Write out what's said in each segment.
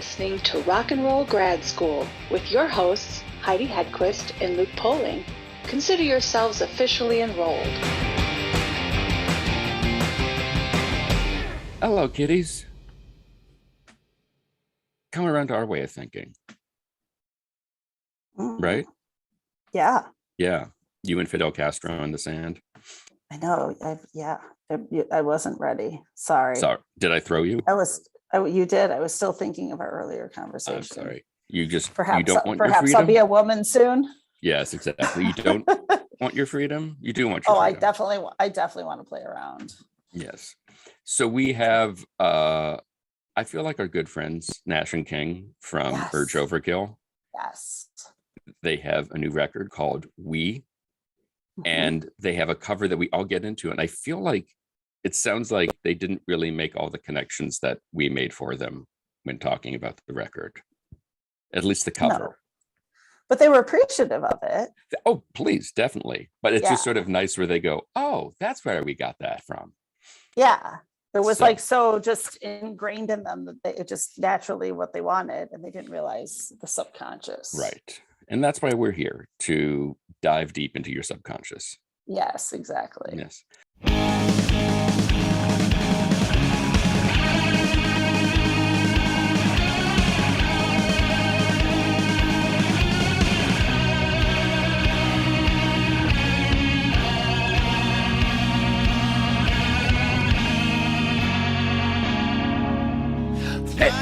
listening to Rock and Roll Grad School with your hosts, Heidi Hedquist and Luke Poling. Consider yourselves officially enrolled. Hello, kiddies. Come around to our way of thinking. Right? Yeah. Yeah. You and Fidel Castro in the sand. I know. I wasn't ready. Sorry. Did I throw you? You did. I was still thinking of our earlier conversation. I'm sorry. You don't want your perhaps freedom? I'll be a woman soon. Yes, exactly. You don't want your freedom? You do want your freedom. I definitely want to play around. Yes. So we have I feel like our good friends Nash and King from Urge Overkill. Yes. They have a new record called We, and they have a cover that we all get into. And I feel like it sounds like they didn't really make all the connections that we made for them when talking about the record, at least the cover. No. But they were appreciative of it. Oh, please, definitely. But it's just sort of nice where they go, oh, that's where we got that from. Yeah. It was so just ingrained in them that it just naturally what they wanted, and they didn't realize the subconscious. Right. And that's why we're here, to dive deep into your subconscious. Yes, exactly. Yes.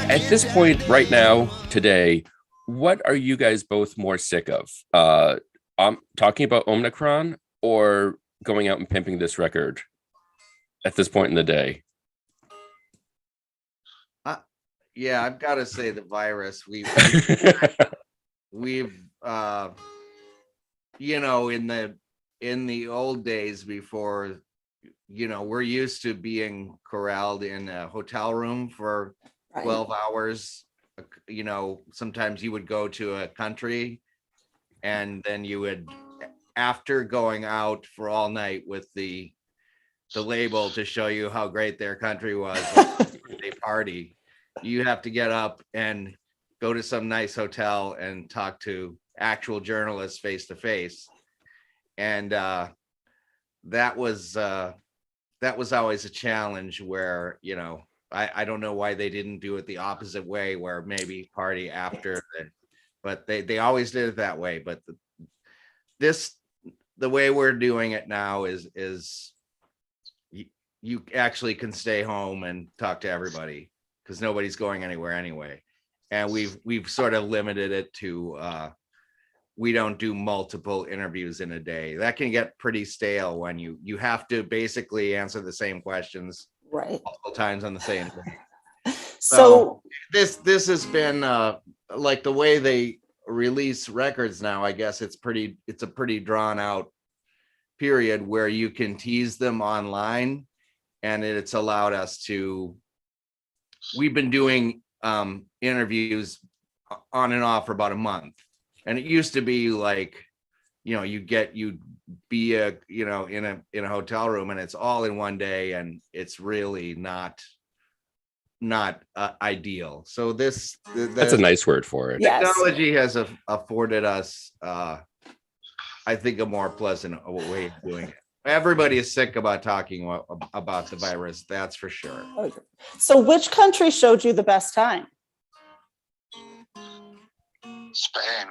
At this point right now, today, what are you guys both more sick of? Talking about Omicron or going out and pimping this record at this point in the day? Yeah, I've got to say the virus. We've in the old days before, we're used to being corralled in a hotel room for 12 hours. Sometimes you would go to a country and then you would, after going out for all night with the label to show you how great their country was, they party, you have to get up and go to some nice hotel and talk to actual journalists face to face. And that was always a challenge where, I don't know why they didn't do it the opposite way, where maybe party after, but they always did it that way. But the way we're doing it now is you actually can stay home and talk to everybody because nobody's going anywhere anyway. And we've sort of limited it to we don't do multiple interviews in a day. That can get pretty stale when you have to basically answer the same questions multiple times on the same day. So this has been like the way they release records now. I guess it's a pretty drawn out period where you can tease them online, and it's allowed us to. We've been doing interviews on and off for about a month, and it used to be like, you'd be in a hotel room and it's all in one day, and it's really not ideal. So that's a nice word for it. Technology has afforded us I think a more pleasant way of doing it. Everybody is sick about talking about the virus, that's for sure. So which country showed you the best time? Spain.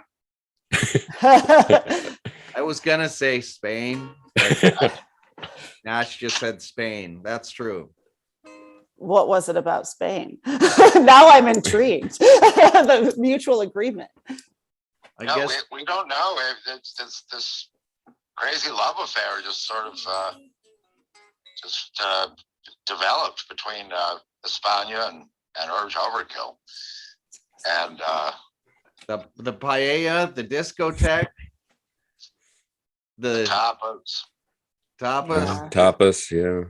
I was gonna say Spain. Nash just said Spain. That's true. What was it about Spain? Now I'm intrigued. The mutual agreement. I guess we don't know. It's this crazy love affair just sort of developed between España and Urge Overkill, and the paella, the discotheque, the tapas, yeah,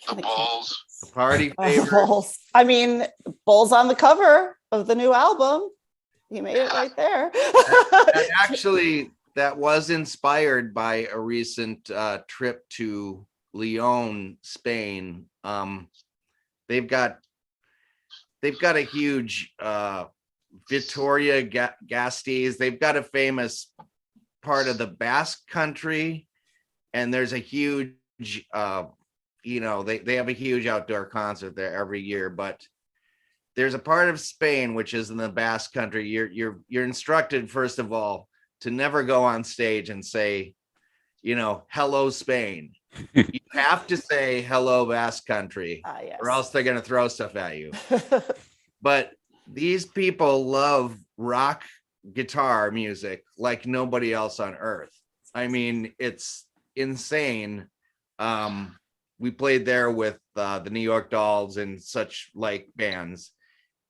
the bulls, the party favors. Bulls. I mean, Bulls on the cover of the new album. You made it right there. Actually, that was inspired by a recent trip to Lyon, Spain. They've got they've got a huge Victoria Gasteiz. They've got a famous part of the Basque country, and there's a huge they have a huge outdoor concert there every year. But there's a part of Spain which is in the Basque country. You're instructed, first of all, to never go on stage and say, hello Spain. You have to say hello Basque country, Yes. or else they're going to throw stuff at you. But these people love rock guitar music like nobody else on earth. I mean, it's insane. We played there with the New York Dolls and such like bands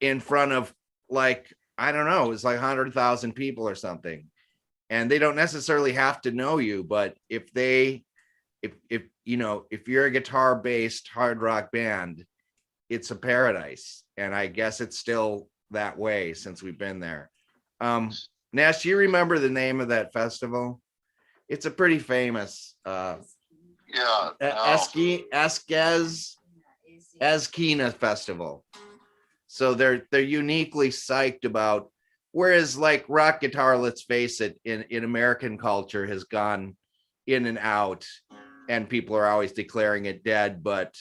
in front of like, I don't know, it was like 100,000 people or something. And they don't necessarily have to know you, but if you're a guitar based hard rock band, it's a paradise. And I guess it's still that way since we've been there. Nash, do you remember the name of that festival? It's a pretty famous Esquina festival. So they're uniquely psyched about, whereas like rock guitar, let's face it, in American culture has gone in and out, and people are always declaring it dead. But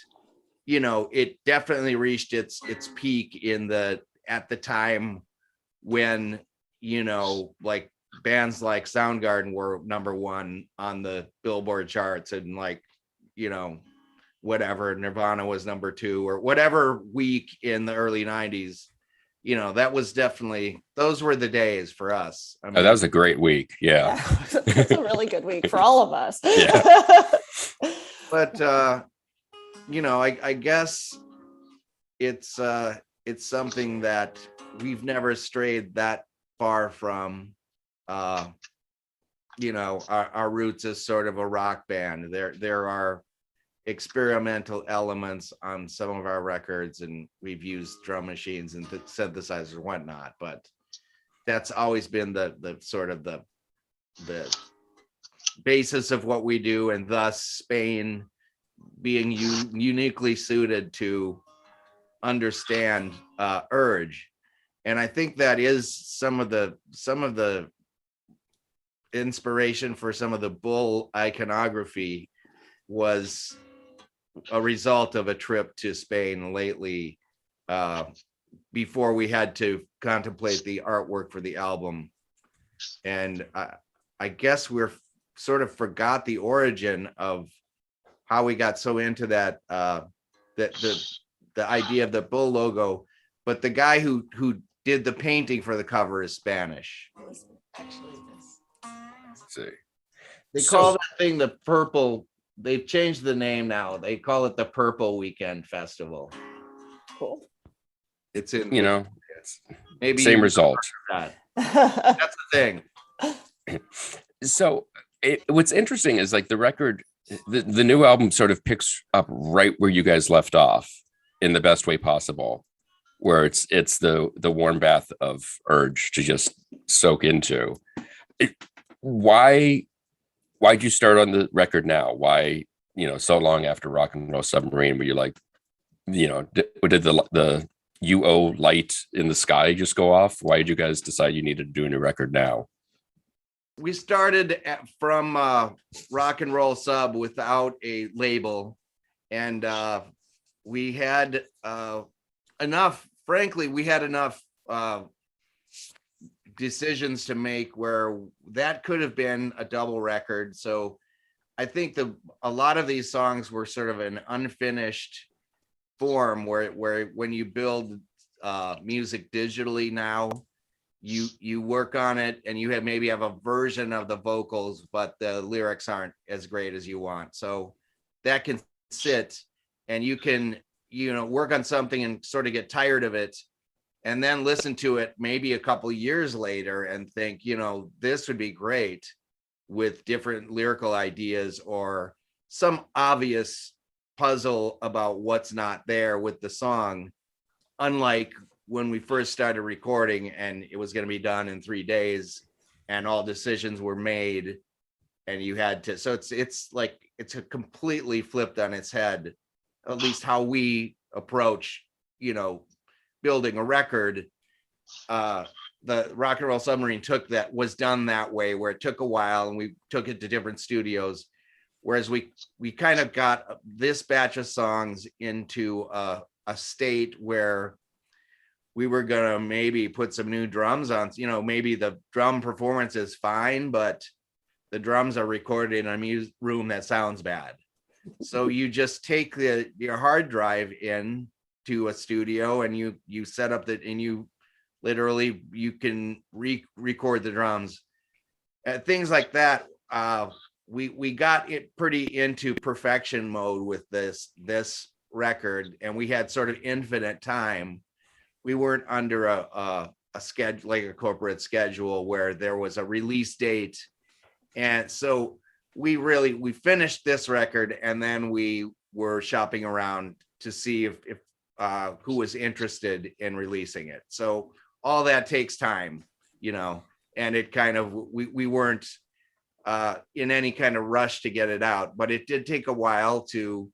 it definitely reached its peak at the time when like bands like Soundgarden were number one on the Billboard charts, and like whatever, Nirvana was number two, or whatever week in the early 90s. That was definitely, those were the days for us. I mean, that was a great week. Yeah. It's a really good week for all of us. Yeah. But I guess it's something that we've never strayed that far from our roots as sort of a rock band. There are experimental elements on some of our records, and we've used drum machines and synthesizers and whatnot, but that's always been the sort of the basis of what we do, and thus Spain being uniquely suited to understand Urge. And I think that is some of the inspiration for some of the bull iconography was a result of a trip to Spain lately, before we had to contemplate the artwork for the album. And I guess we're sort of forgot the origin of how we got so into that, the idea of the bull logo. But the guy who did the painting for the cover is Spanish. They call that thing the purple. They've changed the name now. They call it the Purple Weekend Festival. Cool. It's in, maybe same result. That's the thing. So what's interesting is like the record, the new album sort of picks up right where you guys left off in the best way possible, where it's the warm bath of Urge to just soak into. Why'd you start on the record now? Why, so long after Rock and Roll Submarine, where you're like, did the UO light in the sky just go off? Why did you guys decide you needed to do a new record now? We started from Rock and Roll Sub without a label, and we had enough decisions to make where that could have been a double record. So I think a lot of these songs were sort of an unfinished form where when you build music digitally now, you work on it and you maybe have a version of the vocals, but the lyrics aren't as great as you want. So that can sit, and you can work on something and sort of get tired of it, and then listen to it maybe a couple years later and think, this would be great with different lyrical ideas or some obvious puzzle about what's not there with the song. Unlike when we first started recording and it was going to be done in 3 days and all decisions were made and you had to, so it's a completely flipped on its head, at least how we approach, building a record, the Rock and Roll Submarine was done that way, where it took a while and we took it to different studios. Whereas we kind of got this batch of songs into a state where we were gonna maybe put some new drums on, maybe the drum performance is fine, but the drums are recorded in a room that sounds bad. So you just take your hard drive in to a studio and you set up and you literally you can record the drums, things like that. We got it pretty into perfection mode with this record, and we had sort of infinite time. We weren't under a schedule, like a corporate schedule where there was a release date. And so we finished this record, and then we were shopping around to see if who was interested in releasing it. So all that takes time, and it kind of, we weren't in any kind of rush to get it out, but it did take a while to,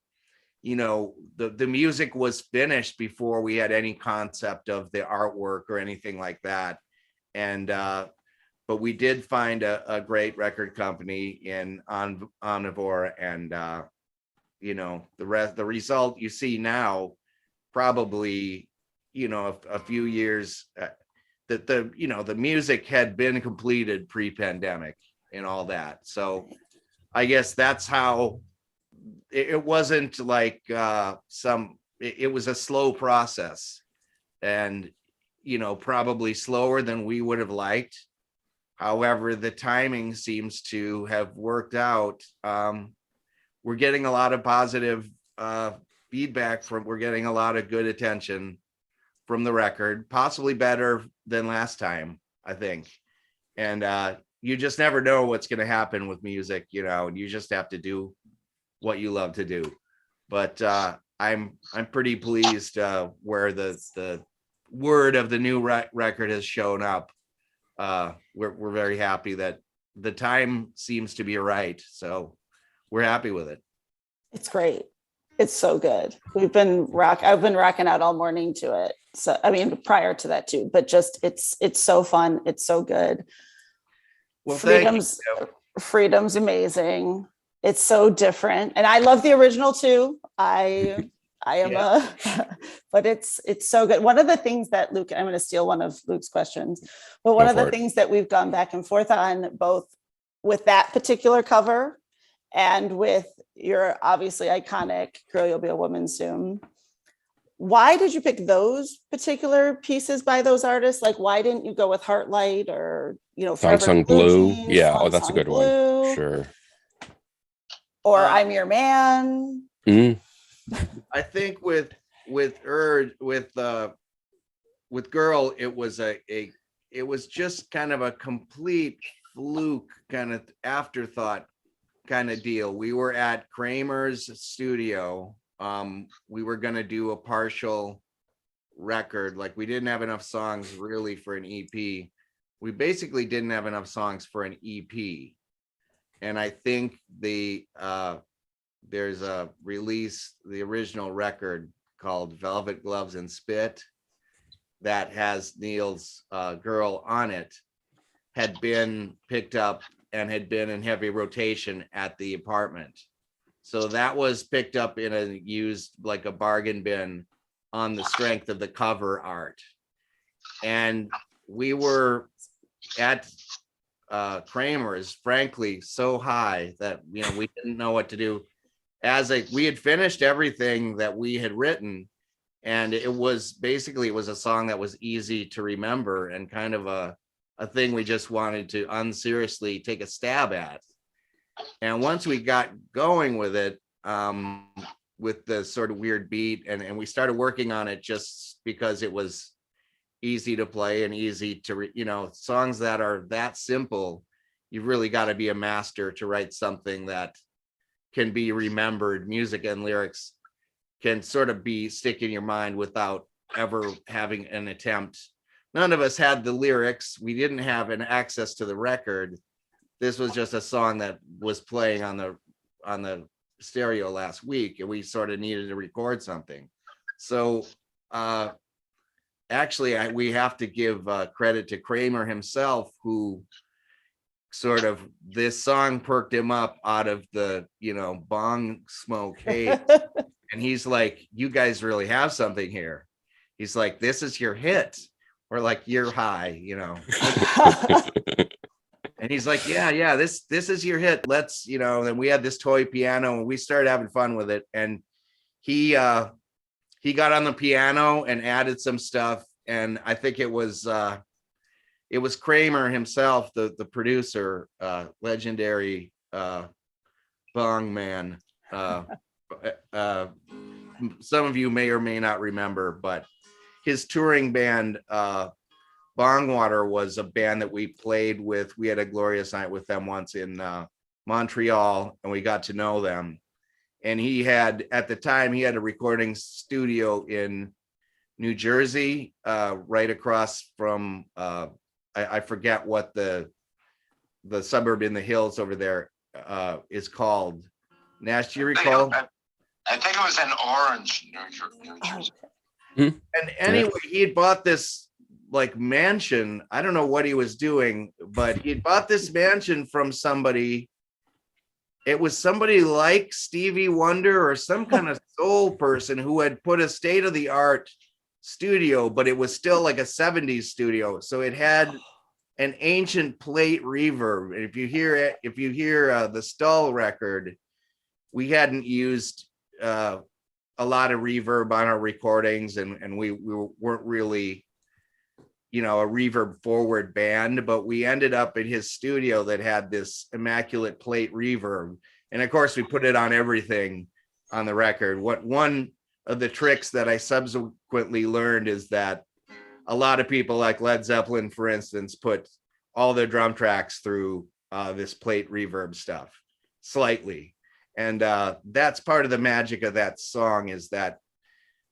the music was finished before we had any concept of the artwork or anything like that. And, but we did find a great record company in Omnivore, and, the result you see now, probably, a few years, that the music had been completed pre-pandemic and all that. So I guess that's how it wasn't like it was a slow process, and probably slower than we would have liked. However, the timing seems to have worked out. We're getting a lot of positive feedback we're getting a lot of good attention from the record, possibly better than last time, I think. And you just never know what's going to happen with music, and you just have to do what you love to do. But I'm pretty pleased where the word of the new record has shown up. We're very happy that the time seems to be right, so we're happy with it. It's great. It's so good. I've been rocking out all morning to it. So, I mean, prior to that too, but just, it's so fun. It's so good. Well, Freedom's amazing. It's so different. And I love the original too. I am but it's so good. One of the things that Luke, I'm going to steal one of Luke's questions, but one of the things that we've gone back and forth on, both with that particular cover and with your obviously iconic Girl, You'll Be a Woman Soon. Why did you pick those particular pieces by those artists? Like, why didn't you go with Heartlight or, Song Sung Blue? Yeah. Oh, that's a good Blue, one. Sure. Or I'm Your Man. Mm. I think with Urge, with Girl, it was just kind of a complete fluke, kind of afterthought kind of deal. We were at Kramer's studio. We were going to do a partial record. Like, we didn't have enough songs really for an EP. We basically didn't have enough songs for an EP. And I think there's a release, the original record called Velvet Gloves and Spit, that has Neil's Girl on it, had been picked up and had been in heavy rotation at the apartment. So that was picked up in a used, like a bargain bin, on the strength of the cover art. And we were at Kramer's, frankly, so high that, we didn't know what to do. We had finished everything that we had written, and it was a song that was easy to remember and kind of a thing we just wanted to unseriously take a stab at. And once we got going with it, with the sort of weird beat, and we started working on it just because it was easy to play and easy to, songs that are that simple, you've really got to be a master to write something that can be remembered. Music and lyrics can sort of stick in your mind without ever having an attempt. None of us had the lyrics. We didn't have an access to the record. This was just a song that was playing on the stereo last week, and we sort of needed to record something. So actually, we have to give credit to Kramer himself, who sort of, this song perked him up out of the, bong smoke haze. And he's like, you guys really have something here. He's like, this is your hit. Or like, you're high, And he's like, yeah, this is your hit. Let's, then we had this toy piano and we started having fun with it. And he got on the piano and added some stuff. And I think it was Kramer himself, the producer, legendary bong man. Some of you may or may not remember, but his touring band, Bongwater, was a band that we played with. We had a glorious night with them once in Montreal, and we got to know them. And at the time, he had a recording studio in New Jersey, right across from, I forget what the suburb in the hills over there is called. Nash, do you recall? I think it was in Orange, New Jersey. And anyway, he had bought this like mansion. I don't know what he was doing, but he had bought this mansion from somebody. It was somebody like Stevie Wonder or some kind of soul person who had put a state-of-the-art studio, but it was still like a 70s studio. So it had an ancient plate reverb. And if you hear the Stull record, we hadn't used a lot of reverb on our recordings, and we weren't really, a reverb forward band, but we ended up in his studio that had this immaculate plate reverb. And of course we put it on everything on the record. One of the tricks that I subsequently learned is that a lot of people, like Led Zeppelin, for instance, put all their drum tracks through this plate reverb stuff slightly. And that's part of the magic of that song, is that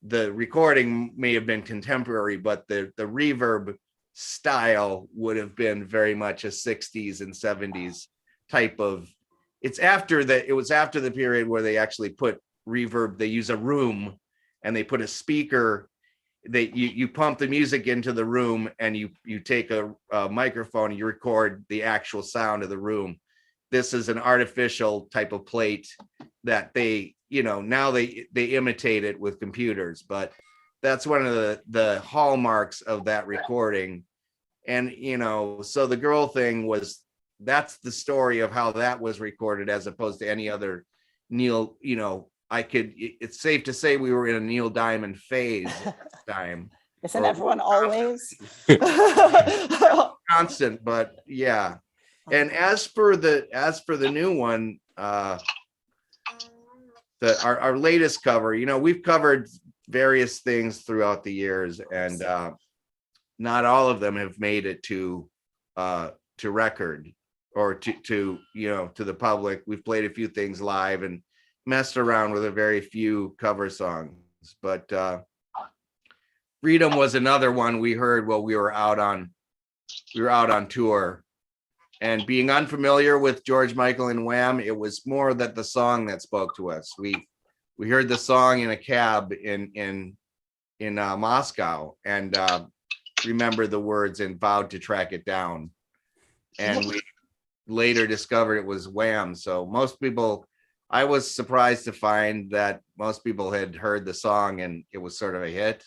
the recording may have been contemporary, but the reverb style would have been very much a 60s and 70s type of. It was after the period where they actually put reverb. They use a room and they put a speaker. You pump the music into the room, and you take a microphone and you record the actual sound of the room. This is an artificial type of plate that they, now they imitate it with computers, but that's one of the hallmarks of that recording. And, so the girl thing that's the story of how that was recorded, as opposed to any other Neil, it's safe to say we were in a Neil Diamond phase at the time. Isn't everyone always? Constant, but yeah. And as for the new one, our latest cover, we've covered various things throughout the years, and not all of them have made it to record or to the public. We've played a few things live and messed around with a very few cover songs, but Freedom was another one we heard while we were out on tour. And being unfamiliar with George Michael and Wham, it was more that the song that spoke to us. We heard the song in a cab in Moscow, and remembered the words and vowed to track it down. And we later discovered it was Wham. So I was surprised to find that most people had heard the song and it was sort of a hit.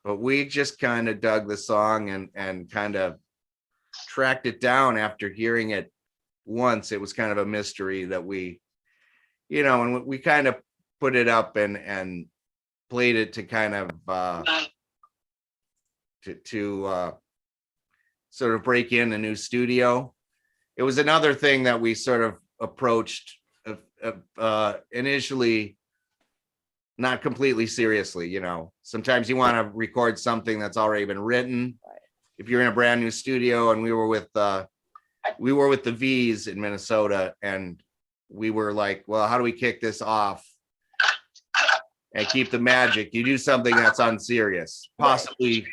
But we just kind of dug the song and kind of tracked it down after hearing it once. It was kind of a mystery that we, and we kind of put it up and played it to kind of to sort of break in a new studio. It was another thing that we sort of approached initially not completely seriously. Sometimes you want to record something that's already been written. If you're in a brand new studio, and we were with the V's in Minnesota, and we were like, well, how do we kick this off and keep the magic? You do something that's unserious, possibly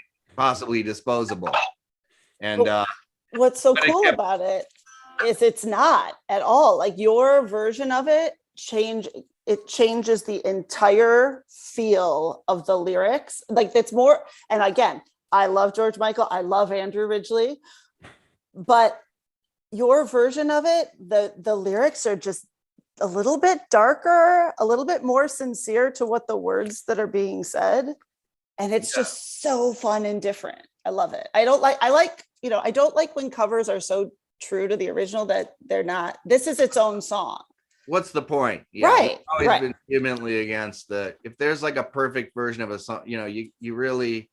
disposable. And what's so cool about it is it's not at all like your version of it. It changes the entire feel of the lyrics. Like it's more, and again, I love George Michael. I love Andrew Ridgeley. But your version of it, the lyrics are just a little bit darker, a little bit more sincere to what the words that are being said. And it's just so fun and different. I love it. I don't like when covers are so true to the original that they're not. This is its own song. What's the point? Yeah, Right. I've always been vehemently against if there's like a perfect version of a song, you really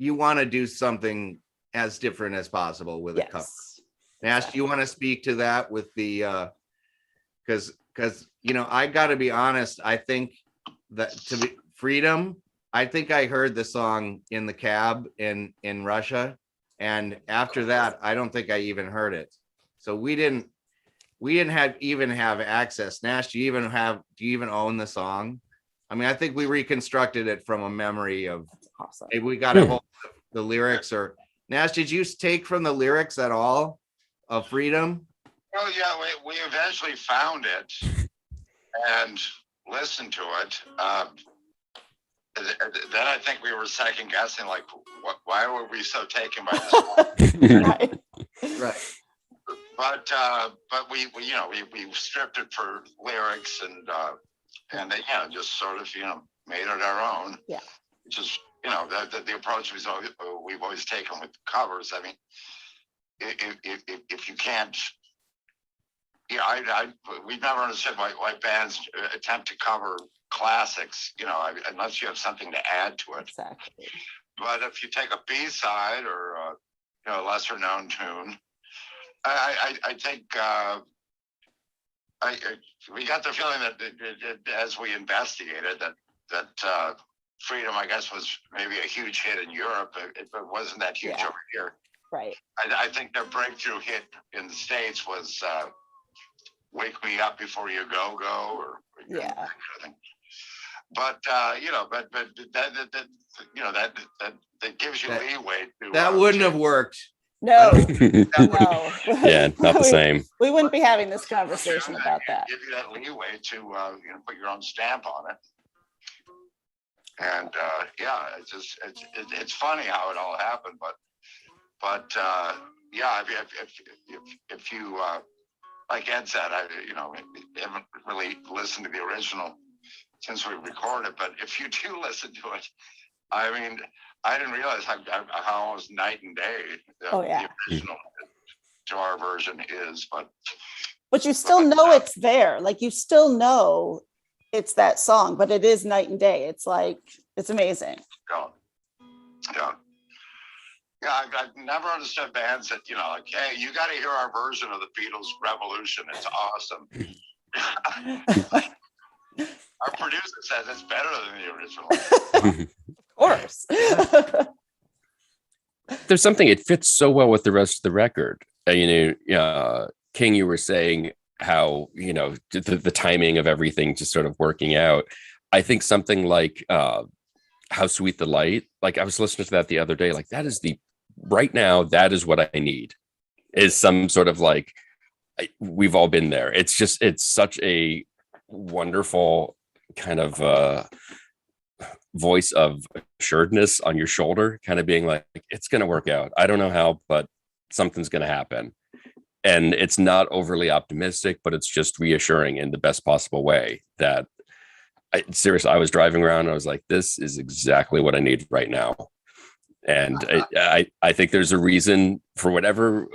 want to do something as different as possible with a cover. Nash, do you want to speak to that with the because I got to be honest, I think that Freedom, I think I heard the song in the cab in Russia, and after that I don't think I even heard it. So we didn't have access. Nash, do you even own the song? I mean, I think we reconstructed it from a memory of maybe we got a hold of the lyrics. Or Nash, did you take from the lyrics at all of Freedom? Well, yeah, we eventually found it and listened to it. Then I think we were second guessing, like, why were we so taken by this? Right. But we stripped it for lyrics and they just sort of made it our own. Yeah. Which is the approach we've always taken with covers. I mean, if you can't, we've never understood why bands attempt to cover classics, unless you have something to add to it. Exactly. But if you take a B-side or a lesser known tune, I think we got the feeling that as we investigated that Freedom, I guess, was maybe a huge hit in Europe. It wasn't that huge over here. Right. I think their breakthrough hit in the States was "Wake Me Up Before You Go," or that kind of thing. But that gives you leeway to. That wouldn't have worked. No. No. Yeah, not the same. We wouldn't be having this conversation about that. Give you that leeway to put your own stamp on it. And it's funny how it all happened, but if you like Ed said, I haven't really listened to the original since we recorded, but if you do listen to it, I mean, I didn't realize how almost night and day the original to our version is, but you still know it's there. Like, you still know it's that song, but it is night and day. It's like, it's amazing. Yeah. I've never understood bands that, like, hey, you got to hear our version of the Beatles' Revolution. It's awesome. Our producer says it's better than the original. Of course. There's something, it fits so well with the rest of the record. King, you were saying how, the timing of everything just sort of working out. I think something like How Sweet the Light, like I was listening to that the other day, like that is right now, that is what I need, is some sort of like, we've all been there. It's such a wonderful kind of voice of assuredness on your shoulder, kind of being like, it's going to work out. I don't know how, but something's going to happen. And it's not overly optimistic, but it's just reassuring in the best possible way that seriously, I was driving around and I was like, this is exactly what I need right now. And I think there's a reason for whatever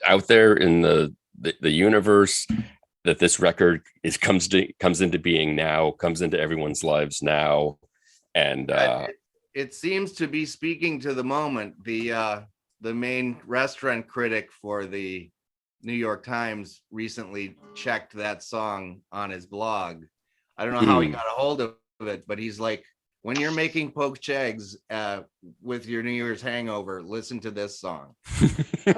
out there in the universe that this record comes into being now, comes into everyone's lives now. And it seems to be speaking to the moment. The main restaurant critic for the New York Times recently checked that song on his blog. I don't know how he got a hold of it, but he's like, when you're making poached eggs with your New Year's hangover, listen to this song. I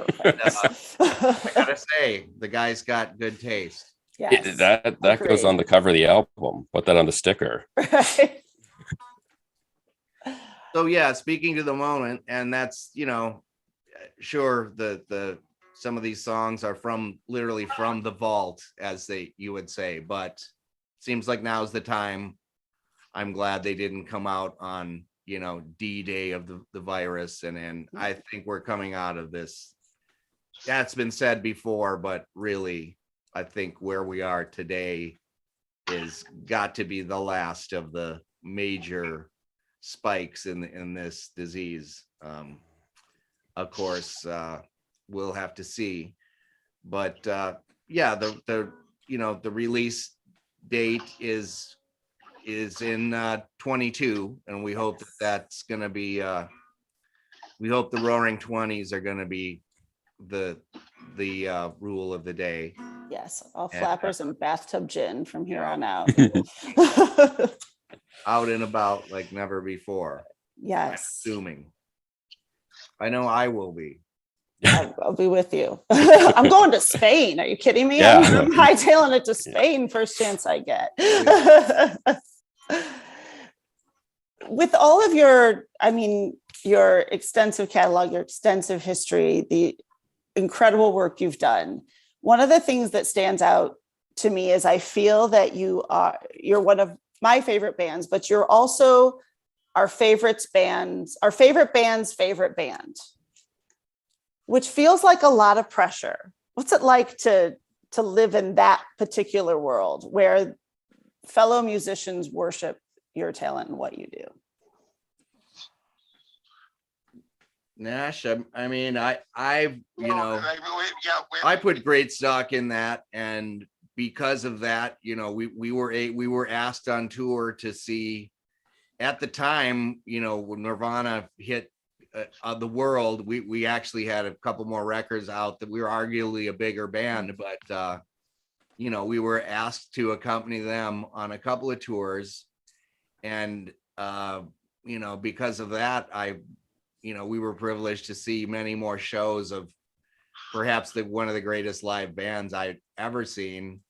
gotta say, the guy's got good taste. Yes, that goes on the cover of the album. Put that on the sticker. Right. So yeah, speaking to the moment, and that's, sure, the some of these songs are literally from the vault, as you would say, but seems like now's the time. I'm glad they didn't come out on, D-Day of the virus. And I think we're coming out of this. That's been said before, but really, I think where we are today is got to be the last of the major spikes in this disease. Of course, we'll have to see, but yeah, the release date is in 22, and we hope that's going to be. We hope the Roaring 20s are going to be the rule of the day. Yes, all flappers and bathtub gin from here on out. Out and about like never before. Yes. Assuming. I know I will be. I'll be with you. I'm going to Spain. Are you kidding me? Yeah. I'm hightailing it to Spain first chance I get. With all of your extensive catalog, your extensive history, the incredible work you've done, one of the things that stands out to me is I feel that you're one of my favorite bands, but you're also our favorite band's favorite band, which feels like a lot of pressure. What's it like to live in that particular world where fellow musicians worship your talent and what you do? Nash, I put great stock in that, and because of that, we were asked on tour to see. At the time, when Nirvana hit the world, we actually had a couple more records out that we were arguably a bigger band, but we were asked to accompany them on a couple of tours, and because of that, we were privileged to see many more shows of perhaps one of the greatest live bands I've ever seen.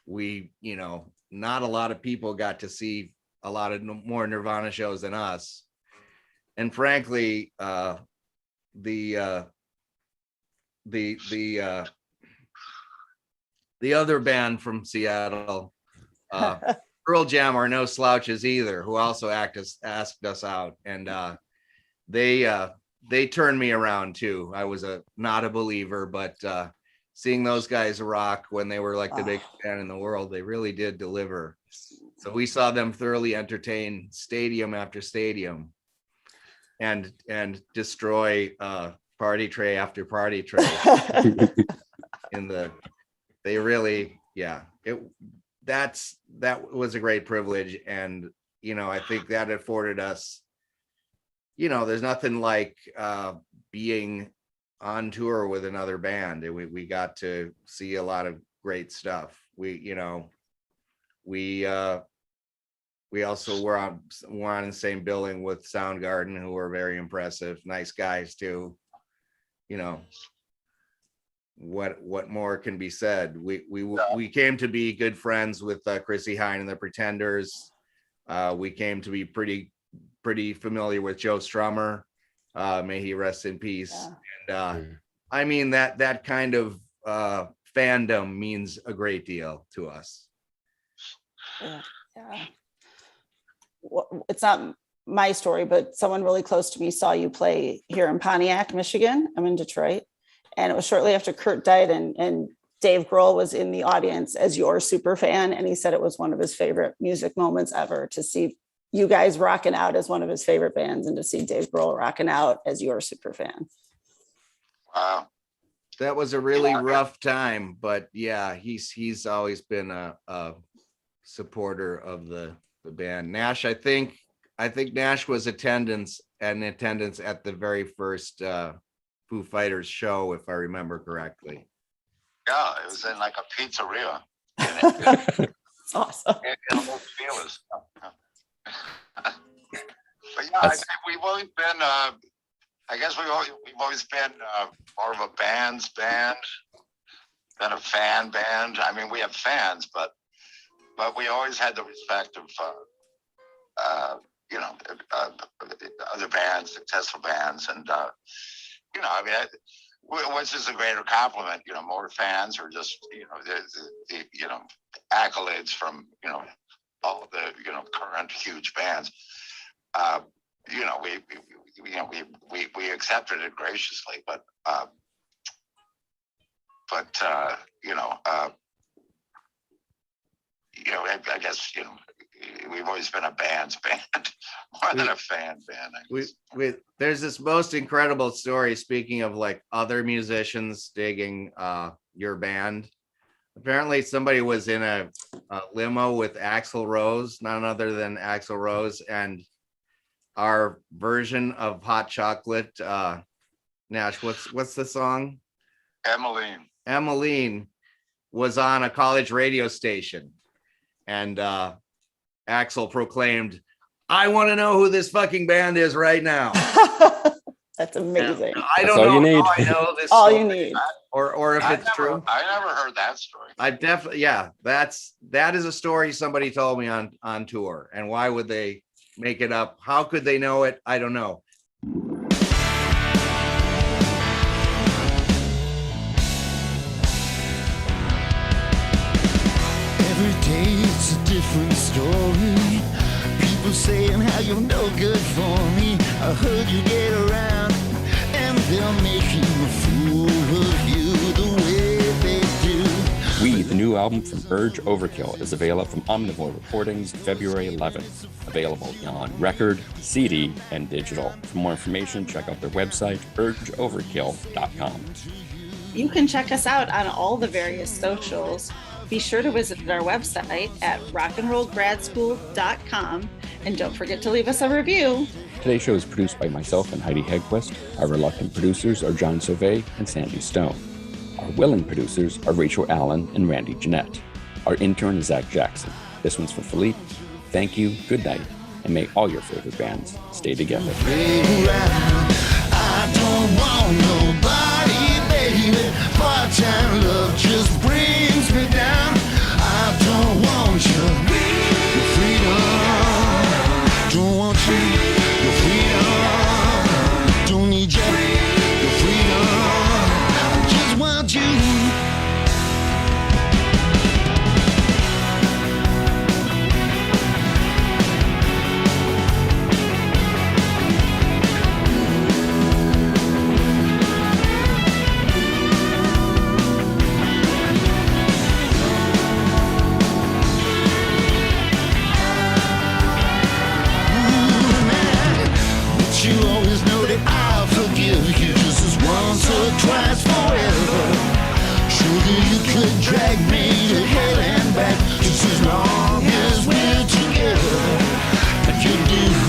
Not a lot of people got to see a lot of more Nirvana shows than us. And frankly, the other band from Seattle, Pearl Jam, are no slouches either, who also asked us out, and they turned me around too. I was not a believer, but seeing those guys rock when they were like the biggest band in the world, they really did deliver. So we saw them thoroughly entertain stadium after stadium, and destroy party tray after party tray. That was a great privilege, and I think that afforded us. There's nothing like being on tour with another band, and we got to see a lot of great stuff. We also were on the same building with Soundgarden, who were very impressive, nice guys too. What more can be said? We came to be good friends with Chrissy Hine and the Pretenders. We came to be pretty familiar with Joe Strummer. May he rest in peace. Yeah. And that kind of fandom means a great deal to us. Yeah. Well, it's not my story, but someone really close to me saw you play here in Pontiac, Michigan. I'm in Detroit. And it was shortly after Kurt died, and Dave Grohl was in the audience as your super fan. And he said it was one of his favorite music moments ever to see you guys rocking out as one of his favorite bands, and to see Dave Grohl rocking out as your super fan. Wow. That was a really rough time, but yeah, he's always been a supporter of the band. Nash, I think Nash was in attendance at the very first Foo Fighters show, if I remember correctly. Yeah, it was in like a pizzeria. It's awesome. In Los Feliz. But yeah, I think we've always been. I guess we've always been more of a band's band than a fan band. I mean, we have fans, but we always had the respect of other bands, successful bands, and which is a greater compliment. More fans, or just the accolades from all the current huge bands. we accepted it graciously, but I guess we've always been a band's band more than a fan band. There's this most incredible story. Speaking of like other musicians digging your band, apparently somebody was in a limo with Axl Rose, none other than Axl Rose, and our version of Hot Chocolate. Nash, what's the song? Emmeline was on a college radio station, and Axl proclaimed, "I want to know who this fucking band is right now." That's amazing. And I don't know. Need. I know this. All you need. Or if it's true. I never heard that story. I definitely, that is a story somebody told me on tour. And why would they make it up? How could they know it? I don't know. Every day it's a different story. People saying how you're no good for me. I heard you get around and they're making a fool of you the way they do. We, the new album from Urge Overkill, is available from Omnivore Recordings February 11th. Available on record, CD, and digital. For more information, check out their website, urgeoverkill.com. You can check us out on all the various socials. Be sure to visit our website at rockandrollgradschool.com, and don't forget to leave us a review. Today's show is produced by myself and Heidi Hegquist. Our reluctant producers are John Sauvé and Sandy Stone. Our willing producers are Rachel Allen and Randy Jeanette. Our intern is Zach Jackson. This one's for Philippe. Thank you, good night, and may all your favorite bands stay together. I don't want nobody, baby. Part-time love just brings me down. I don't want your freedom. Don't want your freedom. Don't need your freedom. I just want you. Twice forever. Surely you could drag me to hell and back just as long as we're together. But you do.